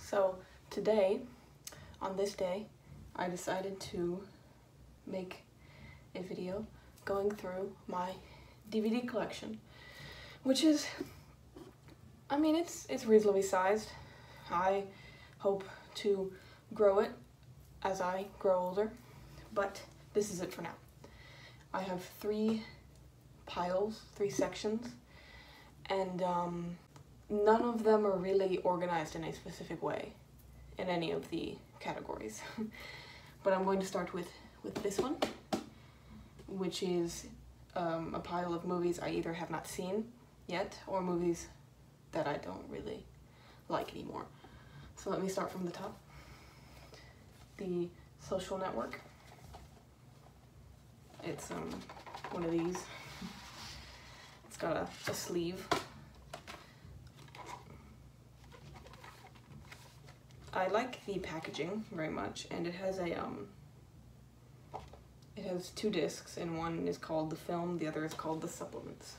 So today, on this day, I decided to make a video going through my DVD collection, which is, I mean, it's reasonably sized. I hope to grow it as I grow older, but this is it for now. I have three piles, three sections, and none of them are really organized in a specific way in any of the categories. But I'm going to start with this one, which is a pile of movies I either have not seen yet or movies that I don't really like anymore. So let me start from the top. The Social Network. It's one of these. It's got a sleeve. I like the packaging very much, and it has a it has two discs, and one is called the film, the other is called the supplements.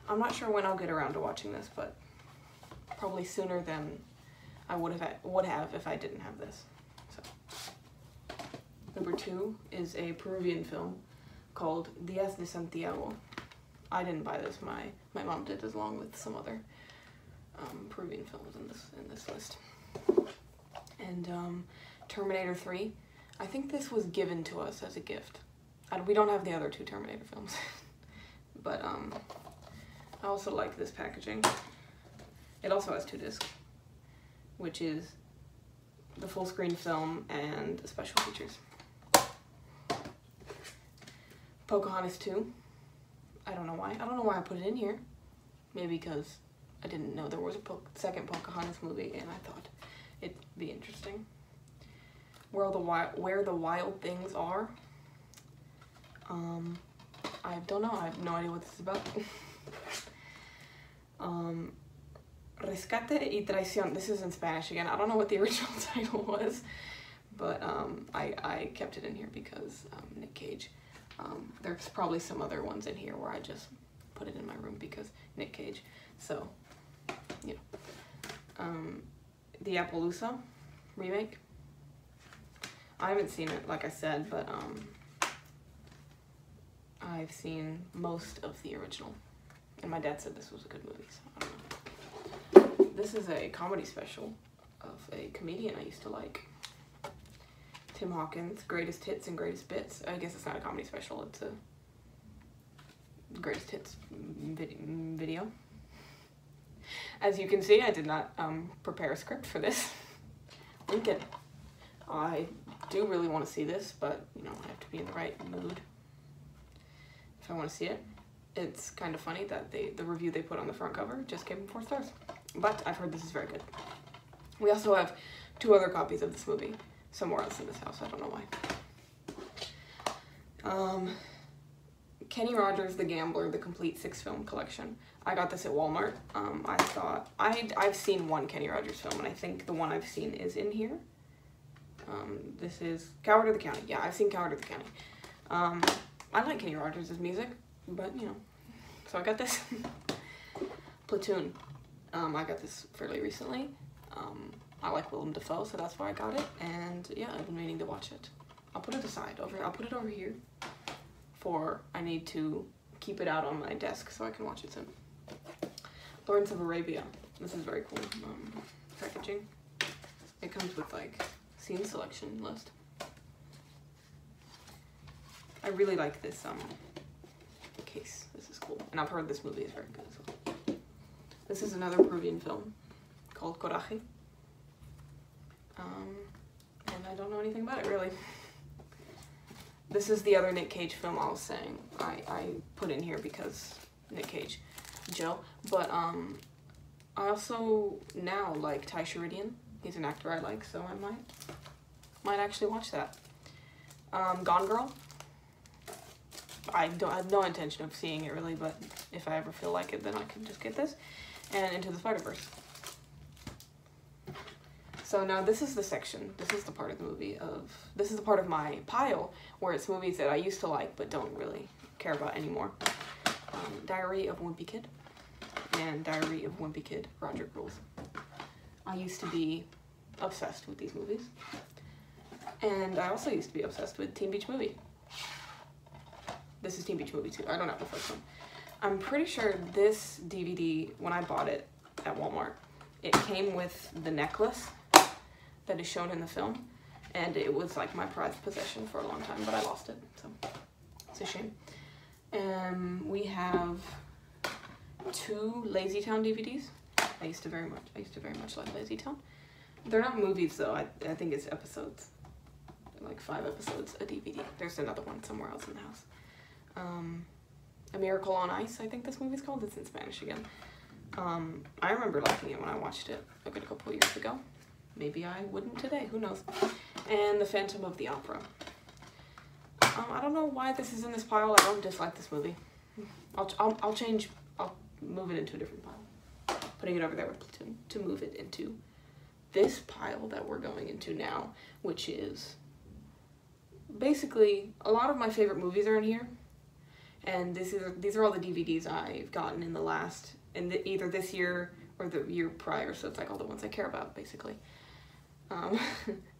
I'm not sure when I'll get around to watching this, but probably sooner than I would have if I didn't have this. So number 2 is a Peruvian film called Días de Santiago. I didn't buy this, my mom did, along with some other Peruvian films in this list. And Terminator 3. I think this was given to us as a gift. We don't have the other two Terminator films. But I also like this packaging. It also has two discs, which is the full screen film and the special features. Pocahontas 2. I don't know why. I don't know why I put it in here. Maybe because I didn't know there was a second Pocahontas movie, and I thought it'd be interesting. Where the Wild Things Are. I don't know. I have no idea what this is about. Rescate y Traición. This is in Spanish again. I don't know what the original title was, but I kept it in here because Nick Cage. There's probably some other ones in here where I just put it in my room because Nick Cage. So, you know. The Appaloosa remake. I haven't seen it, like I said, but I've seen most of the original. And my dad said this was a good movie, so I don't know. This is a comedy special of a comedian I used to like. Tim Hawkins, Greatest Hits and Greatest Bits. I guess it's not a comedy special, it's a Greatest Hits video. As you can see, I did not prepare a script for this. Lincoln. I do really want to see this, but, you know, I have to be in the right mood if I want to see it. It's kind of funny that the review they put on the front cover just gave them 4 stars. But I've heard this is very good. We also have 2 other copies of this movie somewhere else in this house. I don't know why. Kenny Rogers the Gambler, the complete 6-film collection. I got this at Walmart. I thought, I've seen one Kenny Rogers film, and I think the one I've seen is in here. This is Coward of the County. Yeah, I've seen Coward of the County. I like Kenny Rogers' music, but, you know, so I got this. Platoon. I got this fairly recently. I like Willem Dafoe, so that's why I got it, and yeah, I've been meaning to watch it. I'll put it aside I'll put it over here for, I need to keep it out on my desk so I can watch it soon. Lawrence of Arabia. This is very cool packaging. It comes with like scene selection list. I really like this case. This is cool, and I've heard this movie is very good as well. This is another Peruvian film called Coraje. And I don't know anything about it really. This is the other Nick Cage film I was saying. I put in here because Nick Cage, Joe. But I also now like Ty Sheridan. He's an actor I like, so I might actually watch that. Gone Girl. I have no intention of seeing it really, but if I ever feel like it, then I can just get this. And Into the Spider-Verse. So now this is the section, this is the part of the movie this is the part of my pile where it's movies that I used to like but don't really care about anymore. Diary of Wimpy Kid and Diary of Wimpy Kid, Roger Rules. I used to be obsessed with these movies. And I also used to be obsessed with Teen Beach Movie. This is Teen Beach Movie 2. I don't have the first one. I'm pretty sure this DVD, when I bought it at Walmart, it came with the necklace that is shown in the film. And it was like my prized possession for a long time, but I lost it, so it's a shame. We have 2 Lazy Town DVDs. I used to very much like Lazy Town. They're not movies though. I think it's episodes, like 5 episodes a DVD. There's another one somewhere else in the house. A Miracle on Ice, I think this movie's called. It's in Spanish again. I remember liking it when I watched it a good couple years ago. Maybe I wouldn't today, who knows. And The Phantom of the Opera. I don't know why this is in this pile. I don't dislike this movie. I'll move it into a different pile. Putting it over there with Platoon to move it into this pile that we're going into now, which is basically a lot of my favorite movies are in here. And these are all the DVDs I've gotten in the last, either this year or the year prior, so it's like all the ones I care about, basically.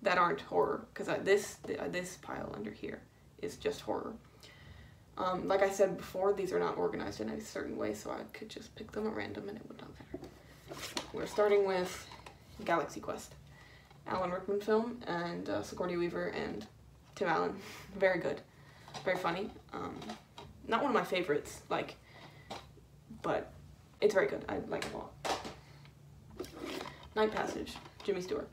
That aren't horror, because this pile under here is just horror. Like I said before, these are not organized in a certain way, so I could just pick them at random and it would not matter. We're starting with Galaxy Quest. Alan Rickman film, and Sigourney Weaver and Tim Allen. Very good. Very funny. Not one of my favorites, but it's very good. I like it a lot. Night Passage, Jimmy Stewart.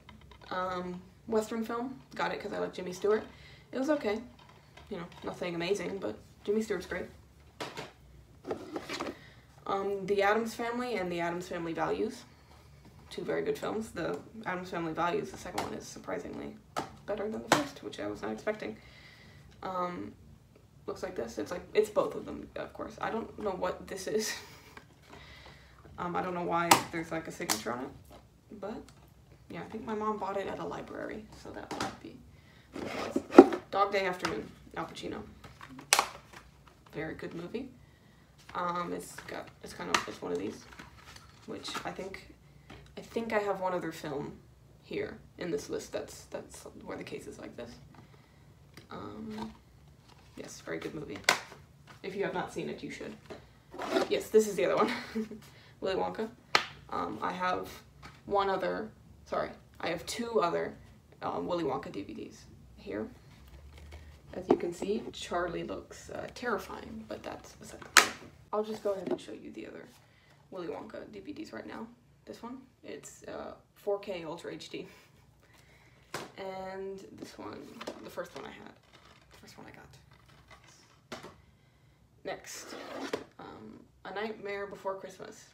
Western film, got it because I like Jimmy Stewart. It was okay. You know, nothing amazing, but Jimmy Stewart's great. The Addams Family and The Addams Family Values. 2 very good films. The Addams Family Values, the second one, is surprisingly better than the first, which I was not expecting. Looks like this. It's both of them, of course. I don't know what this is. I don't know why there's like a signature on it, but yeah, I think my mom bought it at a library, so that might be what it was. Dog Day Afternoon, Al Pacino. Very good movie. It's one of these, which I think I have one other film here in this list that's where the case is like this. Yes, very good movie. If you have not seen it, you should. Yes, this is the other one. Willy Wonka. I have 2 other Willy Wonka DVDs here. As you can see, Charlie looks terrifying, but that's beside the point. I'll just go ahead and show you the other Willy Wonka DVDs right now. This one, it's 4K Ultra HD. And this one, the first one I got. Next, A Nightmare Before Christmas.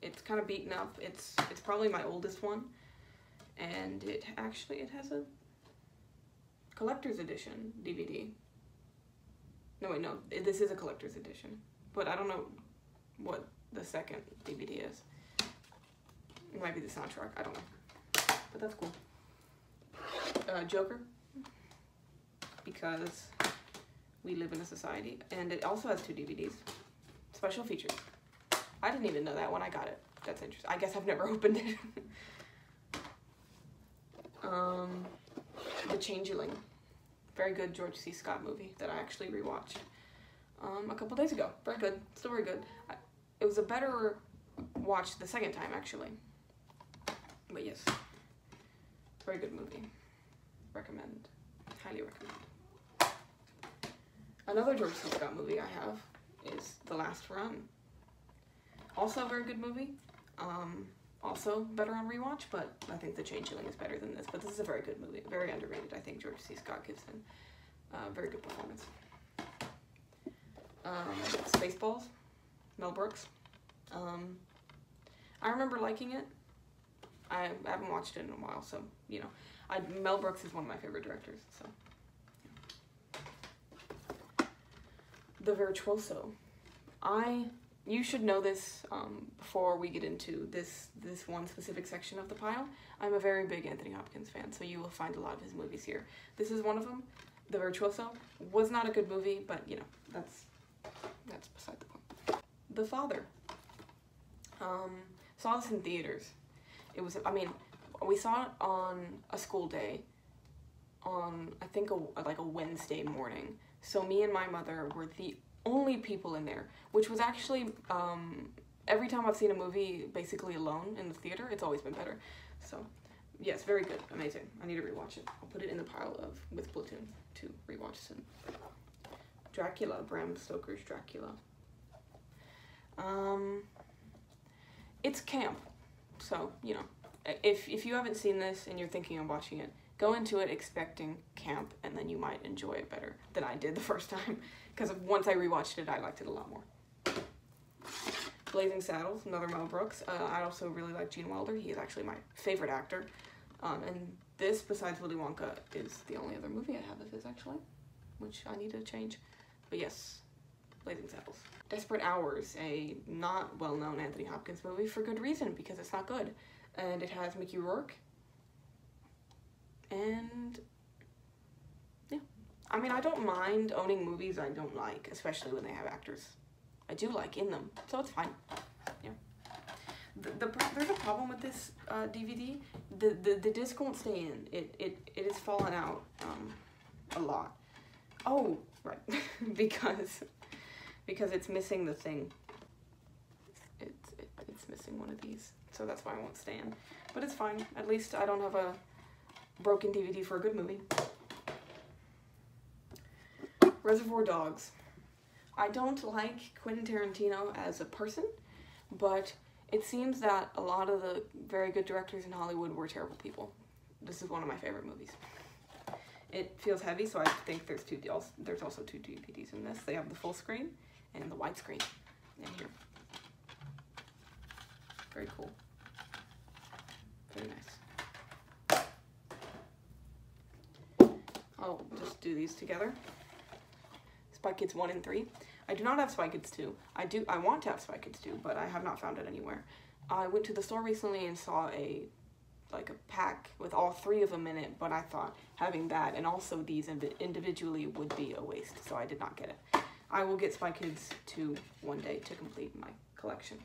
It's kind of beaten up. It's probably my oldest one, and it has a collector's edition DVD. No wait, no, this is a collector's edition, but I don't know what the second DVD is. It might be the soundtrack. I don't know, but that's cool. Joker, because we live in a society, and it also has 2 DVDs. Special features. I didn't even know that when I got it. That's interesting. I guess I've never opened it. The Changeling. Very good George C. Scott movie that I actually rewatched a couple days ago. Very good. Still very good. It was a better watch the second time, actually. But yes. Very good movie. Recommend. Highly recommend. Another George C. Scott movie I have is The Last Run. Also a very good movie. Also better on rewatch, but I think The Changeling is better than this. But this is a very good movie. Very underrated. I think George C. Scott gives him a very good performance. Spaceballs. Mel Brooks. I remember liking it. I haven't watched it in a while, so, you know. Mel Brooks is one of my favorite directors, so. The Virtuoso. You should know this before we get into this one specific section of the pile. I'm a very big Anthony Hopkins fan, so you will find a lot of his movies here. This is one of them. The Virtuoso was not a good movie, but you know, that's beside the point. The Father. Saw this in theaters. It was, I mean, we saw it on a school day on, I think, like a Wednesday morning. So me and my mother were the only people in there, which was actually, every time I've seen a movie basically alone in the theater, it's always been better. So, yes, very good, amazing. I need to rewatch it. I'll put it in the pile of with Platoon to rewatch soon. Dracula, Bram Stoker's Dracula. It's camp, so, you know, if you haven't seen this and you're thinking of watching it, go into it expecting camp, and then you might enjoy it better than I did the first time, because once I rewatched it, I liked it a lot more. Blazing Saddles, another Mel Brooks. I also really like Gene Wilder. He is actually my favorite actor. And this, besides Willy Wonka, is the only other movie I have of his, actually, which I need to change. But yes, Blazing Saddles. Desperate Hours, a not well-known Anthony Hopkins movie for good reason, because it's not good. And it has Mickey Rourke. And yeah, I mean, I don't mind owning movies I don't like, especially when they have actors I do like in them, so it's fine. Yeah. There's a problem with this DVD. The disc won't stay in. It has fallen out a lot. Oh, right, because it's missing the thing. It's missing one of these, so that's why it won't stay in. But it's fine. At least I don't have a broken DVD for a good movie. Reservoir Dogs. I don't like Quentin Tarantino as a person, but it seems that a lot of the very good directors in Hollywood were terrible people. This is one of my favorite movies. It feels heavy, so I think there's also two DVDs in this. They have the full screen and the widescreen in here. Very cool. Very nice. I'll just do these together. Spy Kids 1 and 3. I do not have Spy Kids 2. I want to have Spy Kids 2, but I have not found it anywhere. I went to the store recently and saw a pack with all 3 of them in it, but I thought having that and also these individually would be a waste, so I did not get it. I will get Spy Kids 2 one day to complete my collection.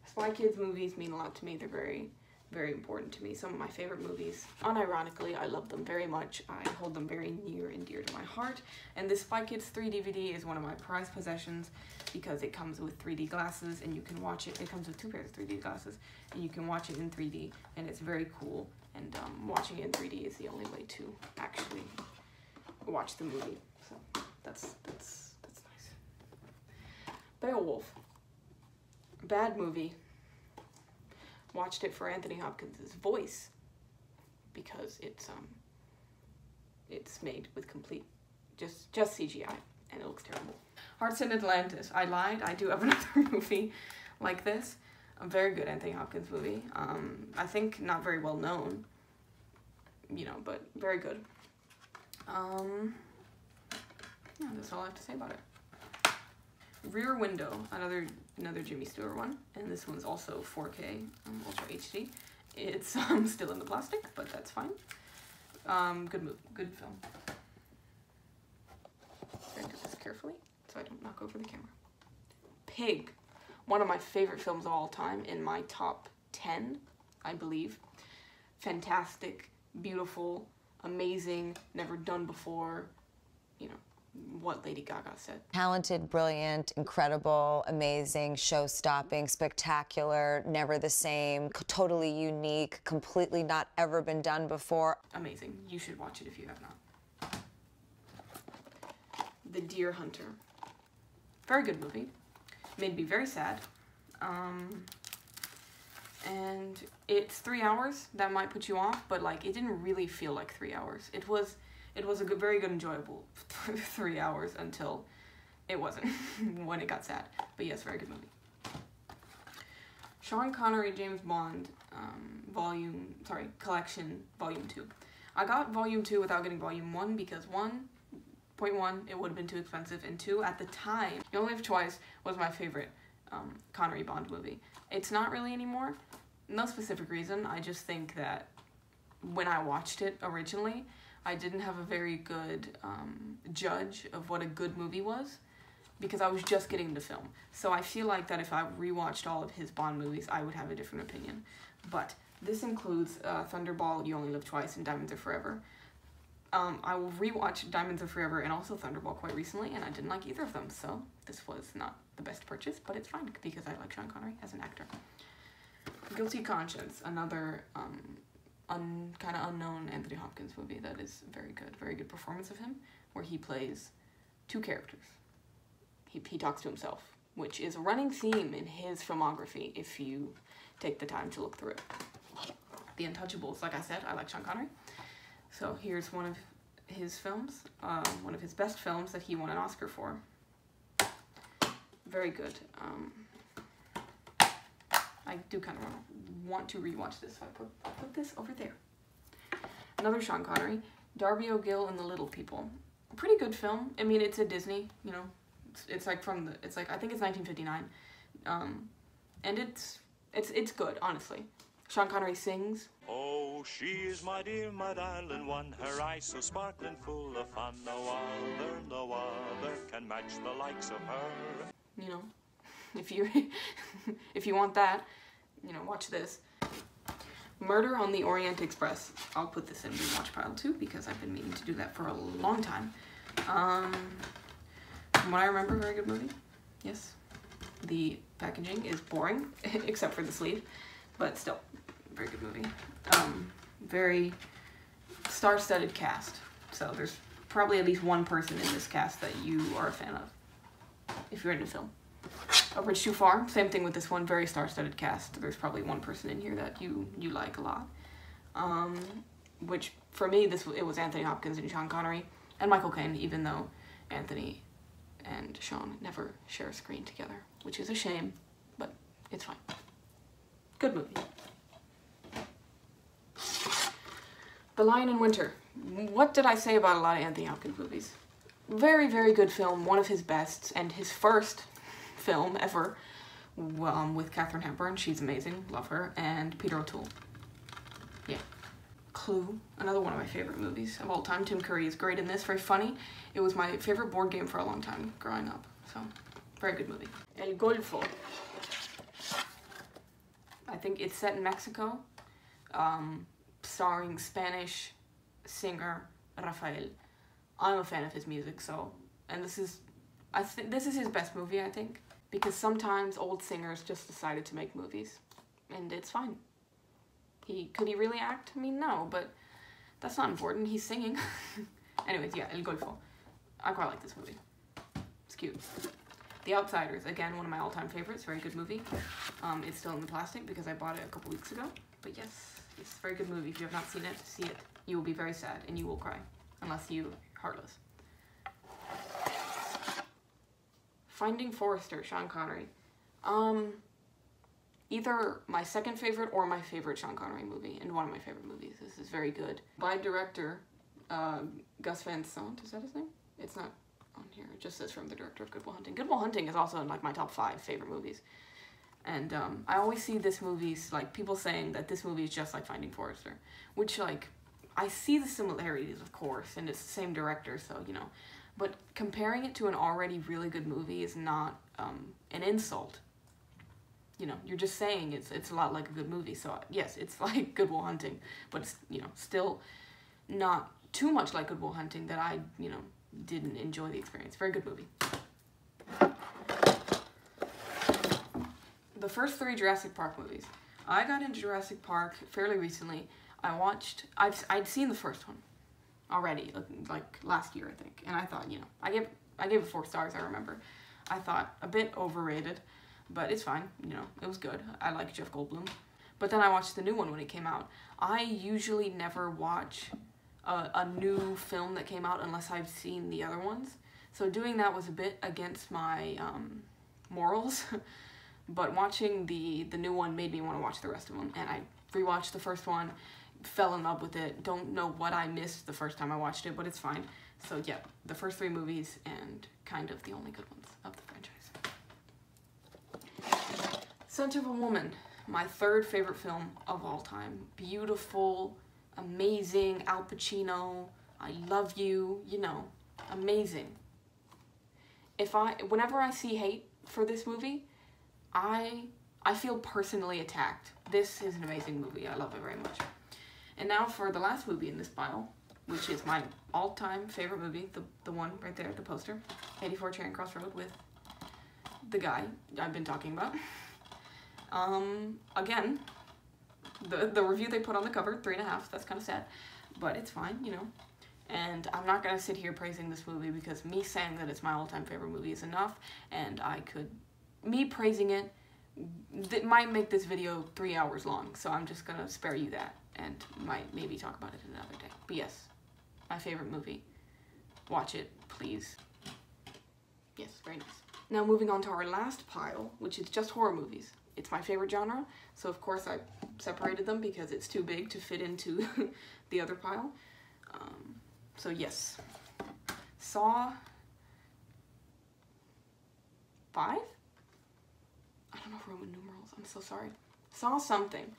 Spy Kids movies mean a lot to me. They're very, very important to me. Some of my favorite movies. Unironically, I love them very much. I hold them very near and dear to my heart. And this Spy Kids 3 DVD is one of my prized possessions because it comes with 3D glasses and you can watch it. It comes with 2 pairs of 3D glasses and you can watch it in 3D, and it's very cool. And watching it in 3D is the only way to actually watch the movie. So that's nice. Beowulf. Bad movie. Watched it for Anthony Hopkins' voice because it's made with complete just CGI and it looks terrible. Hearts in Atlantis. I lied. I do have another movie like this. A very good Anthony Hopkins movie. I think not very well known, you know, but very good. Yeah, that's all I have to say about it. Rear Window, another Jimmy Stewart one, and this one's also 4K Ultra HD. It's still in the plastic, but that's fine. Good film. Try to do this carefully so I don't knock over the camera. Pig, one of my favorite films of all time, in my top 10, I believe. Fantastic, beautiful, amazing, never done before, you know, what Lady Gaga said. Talented, brilliant, incredible, amazing, show-stopping, spectacular, never the same, totally unique, completely not ever been done before. Amazing. You should watch it if you have not. The Deer Hunter. Very good movie. Made me very sad. And it's 3 hours. That might put you off, but like it didn't really feel like 3 hours. It was a good, very good, enjoyable 3 hours until it wasn't, when it got sad. But yes, very good movie. Sean Connery, James Bond, Collection, Volume 2. I got Volume 2 without getting Volume 1 because 1.1, it would have been too expensive, and 2, at the time, You Only Live Twice was my favorite Connery Bond movie. It's not really anymore. No specific reason. I just think that when I watched it originally, I didn't have a very good judge of what a good movie was, because I was just getting into film. So I feel like that if I rewatched all of his Bond movies, I would have a different opinion. But this includes Thunderball, You Only Live Twice, and Diamonds Are Forever. I will rewatch Diamonds Are Forever and also Thunderball quite recently, and I didn't like either of them, so this was not the best purchase, but it's fine because I like Sean Connery as an actor. Guilty Conscience, another kind of unknown Anthony Hopkins movie that is very good performance of him, where he plays two characters. He talks to himself, which is a running theme in his filmography if you take the time to look through it. The Untouchables, like I said, I like Sean Connery. So here's one of his films, one of his best films that he won an Oscar for. Very good. I do kind of want to rewatch this, so I'll put this over there. Another Sean Connery, Darby O'Gill and the Little People. Pretty good film. I mean, it's a Disney, you know. It's like I think it's 1959, and it's good, honestly. Sean Connery sings. Oh, she is my dear, my darling one, her eyes so sparkling, full of fun. No other can match the likes of her. You know, if you want that, you know, watch this. Murder on the Orient Express. I'll put this in rewatch pile too because I've been meaning to do that for a long time. From what I remember, very good movie. Yes. The packaging is boring, except for the sleeve, but still, very good movie. Very star-studded cast. So there's probably at least one person in this cast that you are a fan of, if you're into film. A Bridge Too Far, same thing with this one, very star-studded cast. There's probably one person in here that you like a lot. Which, for me, it was Anthony Hopkins and Sean Connery, and Michael Caine, even though Anthony and Sean never share a screen together, which is a shame, but it's fine. Good movie. The Lion in Winter. What did I say about a lot of Anthony Hopkins movies? Very good film, one of his best, and his first film ever, with Katharine Hepburn. She's amazing, love her, and Peter O'Toole. Yeah. Clue, another one of my favorite movies of all time. Tim Curry is great in this, very funny. It was my favorite board game for a long time growing up, so very good movie. El Golfo. I think it's set in Mexico, starring Spanish singer Rafael. I'm a fan of his music, so, and this is his best movie, I think, because sometimes old singers just decided to make movies, and it's fine. Could he really act? I mean, no, but that's not important. He's singing. Anyways, yeah, El Golfo. I quite like this movie. It's cute. The Outsiders, again, one of my all-time favorites. Very good movie. It's still in the plastic because I bought it a couple weeks ago. But yes, it's a very good movie. If you have not seen it, see it. You will be very sad and you will cry. Unless you Heartless. Finding Forrester, Sean Connery. Either my second favorite or my favorite Sean Connery movie, and one of my favorite movies. This is very good. By director, Gus Van Sant, is that his name? It's not on here, it just says from the director of Good Will Hunting. Good Will Hunting is also in like my top 5 favorite movies. And I always see this movie's, like, people saying that this movie is just like Finding Forrester, which, like, I see the similarities, of course, and it's the same director, so, you know, but comparing it to an already really good movie is not an insult. You know, you're just saying it's a lot like a good movie, so yes, it's like Good Will Hunting, but it's, you know, still not too much like Good Will Hunting that I, you know, didn't enjoy the experience. Very good movie. The first 3 Jurassic Park movies. I got into Jurassic Park fairly recently. I'd seen the first one already, like last year, I think, and I thought, you know, I gave it 4 stars, I remember. I thought a bit overrated, but it's fine, you know, it was good. I like Jeff Goldblum. But then I watched the new one when it came out. I usually never watch a new film that came out unless I've seen the other ones. So doing that was a bit against my morals. But watching the new one made me want to watch the rest of them. And I rewatched the first one, fell in love with it. Don't know what I missed the first time I watched it, but it's fine. So yeah, the first 3 movies and kind of the only good ones of the franchise. Scent of a Woman, my 3rd favorite film of all time. Beautiful, amazing, Al Pacino, I love you, you know, amazing. whenever I see hate for this movie, I feel personally attacked. This is an amazing movie. I love it very much. And now for the last movie in this pile, which is my all-time favorite movie, the one right there, the poster, 84 Charing Cross Road, with the guy I've been talking about. Again, the review they put on the cover, 3.5, that's kind of sad, but it's fine, you know. And I'm not gonna sit here praising this movie because me saying that it's my all-time favorite movie is enough, and me praising it, that might make this video 3 hours long, so I'm just gonna spare you that, and might maybe talk about it another day. But yes, my favorite movie. Watch it, please. Yes, very nice. Now moving on to our last pile, which is just horror movies. It's my favorite genre, so of course I separated them because it's too big to fit into the other pile. So yes, Saw 5? I don't know Roman numerals, I'm so sorry. Saw something.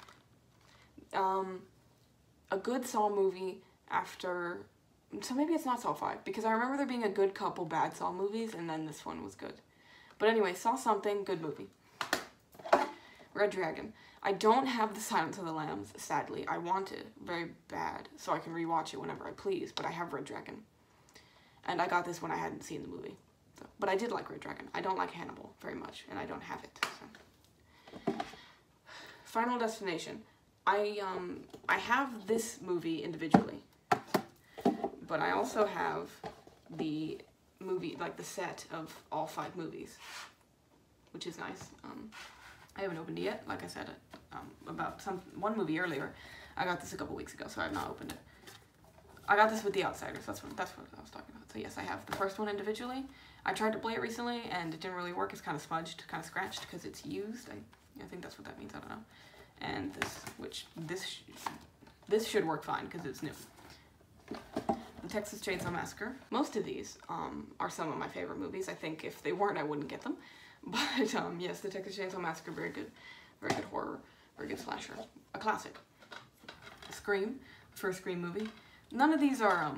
A good Saw movie after, so maybe it's not Saw 5, because I remember there being a good couple bad Saw movies, and then this one was good. But anyway, Saw something, good movie. Red Dragon. I don't have The Silence of the Lambs, sadly. I want it very bad, so I can rewatch it whenever I please, but I have Red Dragon. And I got this when I hadn't seen the movie. So, but I did like Red Dragon. I don't like Hannibal very much, and I don't have it. So. Final Destination. I have this movie individually, but I also have the movie, like the set of all 5 movies, which is nice. I haven't opened it yet, like I said, about one movie earlier. I got this a couple weeks ago, so I have not opened it. I got this with The Outsiders, that's what I was talking about. So yes, I have the first one individually. I tried to play it recently, and it didn't really work. It's kind of smudged, kind of scratched, because it's used. I think that's what that means, I don't know. And this should work fine, because it's new. The Texas Chainsaw Massacre. Most of these are some of my favorite movies. I think if they weren't, I wouldn't get them. But yes, the Texas Chainsaw Massacre, very good horror, very good slasher, a classic. Scream, first Scream movie. None of these are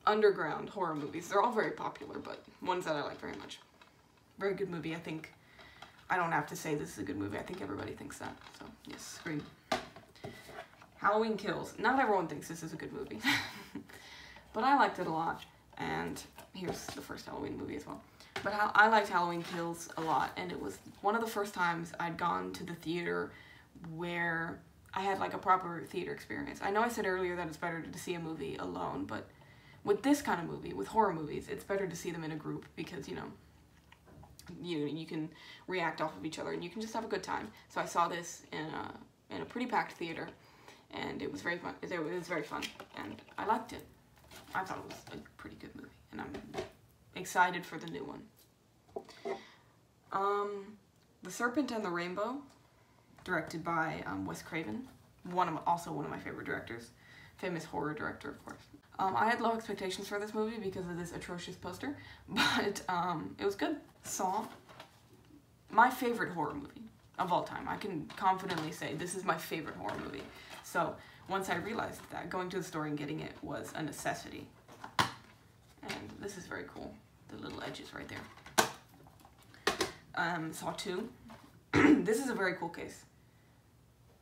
underground horror movies. They're all very popular, but ones that I like very much. Very good movie. I think I don't have to say this is a good movie. I think everybody thinks that. So yes, Scream. Halloween Kills. Not everyone thinks this is a good movie, but I liked it a lot. And here's the first Halloween movie as well. But I liked Halloween Kills a lot, and it was one of the first times I'd gone to the theater where I had like a proper theater experience. I know I said earlier that it's better to see a movie alone, but with this kind of movie, with horror movies, it's better to see them in a group because, you know, you can react off of each other and you can just have a good time. So I saw this in a pretty packed theater, and it was very fun. It was very fun, and I liked it. I thought it was a pretty good movie, and I'm excited for the new one. The Serpent and the Rainbow, directed by Wes Craven, also one of my favorite directors, famous horror director, of course. I had low expectations for this movie because of this atrocious poster, but it was good. Saw, my favorite horror movie of all time. I can confidently say this is my favorite horror movie. So once I realized that, going to the store and getting it was a necessity. And this is very cool. The little edges right there. Saw 2. This is a very cool case.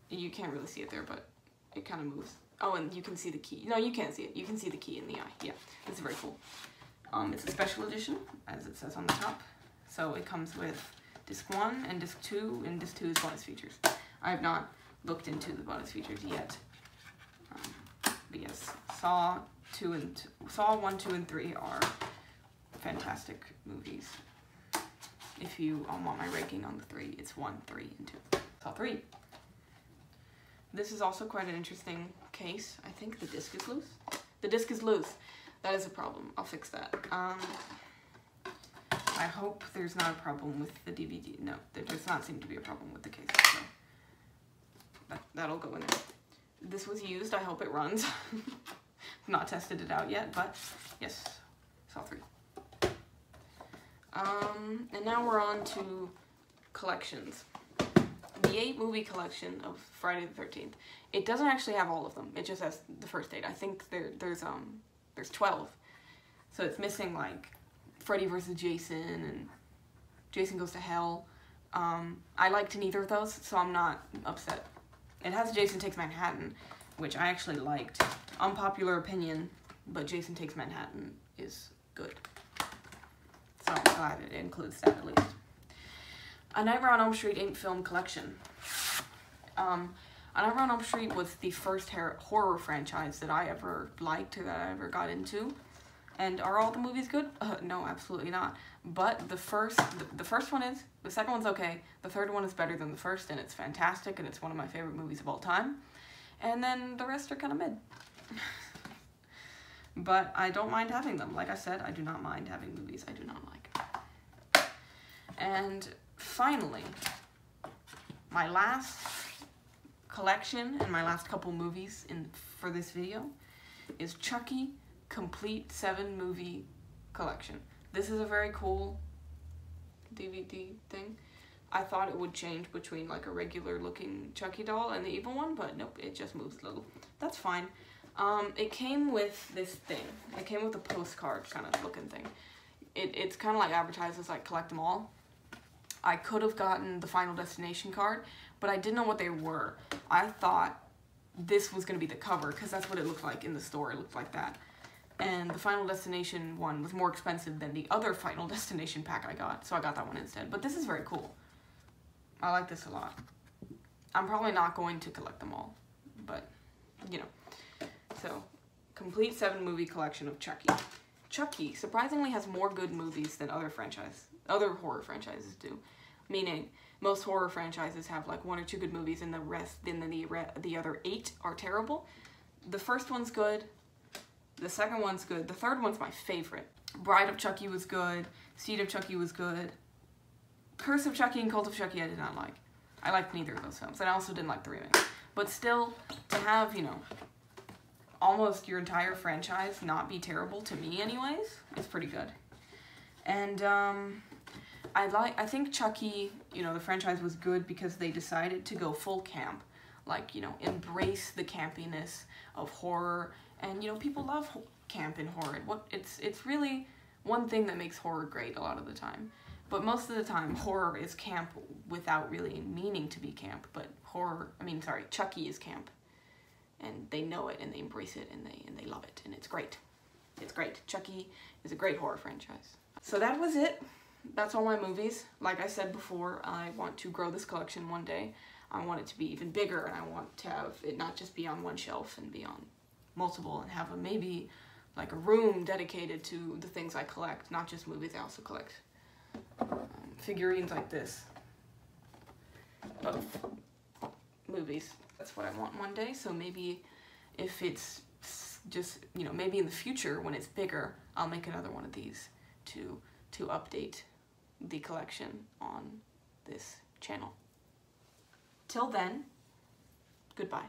You can't really see it there, but it kind of moves. Oh, and you can see the key. No, you can't see it. You can see the key in the eye. Yeah, it's very cool. It's a special edition, as it says on the top. So it comes with disc 1 and disc 2, and disc 2 is bonus features. I have not looked into the bonus features yet. But yes, Saw 1, 2, and 3 are fantastic movies. If you want my ranking on the 3, it's 1, 3, and 2. Saw 3. This is also quite an interesting case. I think the disc is loose. The disc is loose. That is a problem. I'll fix that. I hope there's not a problem with the DVD. No, there does not seem to be a problem with the case. So that'll go in there. This was used. I hope it runs. Not tested it out yet, but yes, Saw 3. And now we're on to collections. The 8-movie collection of Friday the 13th. It doesn't actually have all of them. It just has the first 8. I think there's 12. So it's missing like Freddy vs. Jason and Jason Goes to Hell. I liked neither of those, so I'm not upset. It has Jason Takes Manhattan, which I actually liked. Unpopular opinion, but Jason Takes Manhattan is good. So I'm glad it includes that at least. A Nightmare on Elm Street 8-film collection. A Nightmare on Elm Street was the first horror franchise that I ever liked, that I ever got into. And are all the movies good? No, absolutely not. But the first one is, the second one's okay, the third one is better than the first, and it's fantastic, and it's one of my favorite movies of all time. And then the rest are kind of mid. But I don't mind having them. Like I said, I do not mind having movies I do not like. And finally, my last collection and my last couple movies for this video is Chucky Complete 7-Movie Collection. This is a very cool DVD thing. I thought it would change between like a regular looking Chucky doll and the evil one, but nope, it just moves a little. That's fine. It came with this thing. It came with a postcard kind of looking thing. It's kind of like advertised as like collect them all. I could have gotten the Final Destination card, but I didn't know what they were. I thought this was going to be the cover, because that's what it looked like in the store. It looked like that. And the Final Destination one was more expensive than the other Final Destination pack I got, so I got that one instead. But this is very cool. I like this a lot. I'm probably not going to collect them all, but, you know. So, complete 7-movie collection of Chucky. Chucky surprisingly has more good movies than other horror franchises do. Meaning, most horror franchises have like 1 or 2 good movies, and the other 8 are terrible. The first one's good. The second one's good. The third one's my favorite. Bride of Chucky was good. Seed of Chucky was good. Curse of Chucky and Cult of Chucky I did not like. I liked neither of those films, and I also didn't like the remake. But still, to have, you know, almost your entire franchise not be terrible, to me anyways, is pretty good. And I think Chucky, you know, the franchise was good because they decided to go full camp. Like, you know, embrace the campiness of horror. And, you know, people love camp in horror. It's really one thing that makes horror great a lot of the time. But most of the time, horror is camp without really meaning to be camp. But Chucky is camp. And they know it, and they embrace it, and they love it, and it's great. It's great. Chucky is a great horror franchise. So that was it. That's all my movies. Like I said before, I want to grow this collection one day. I want it to be even bigger, and I want to have it not just be on one shelf and be on multiple, and have maybe like a room dedicated to the things I collect, not just movies. I also collect figurines like this of movies. That's what I want one day. So maybe if it's just, you know, maybe in the future when it's bigger, I'll make another one of these to update the collection on this channel. Till then, goodbye.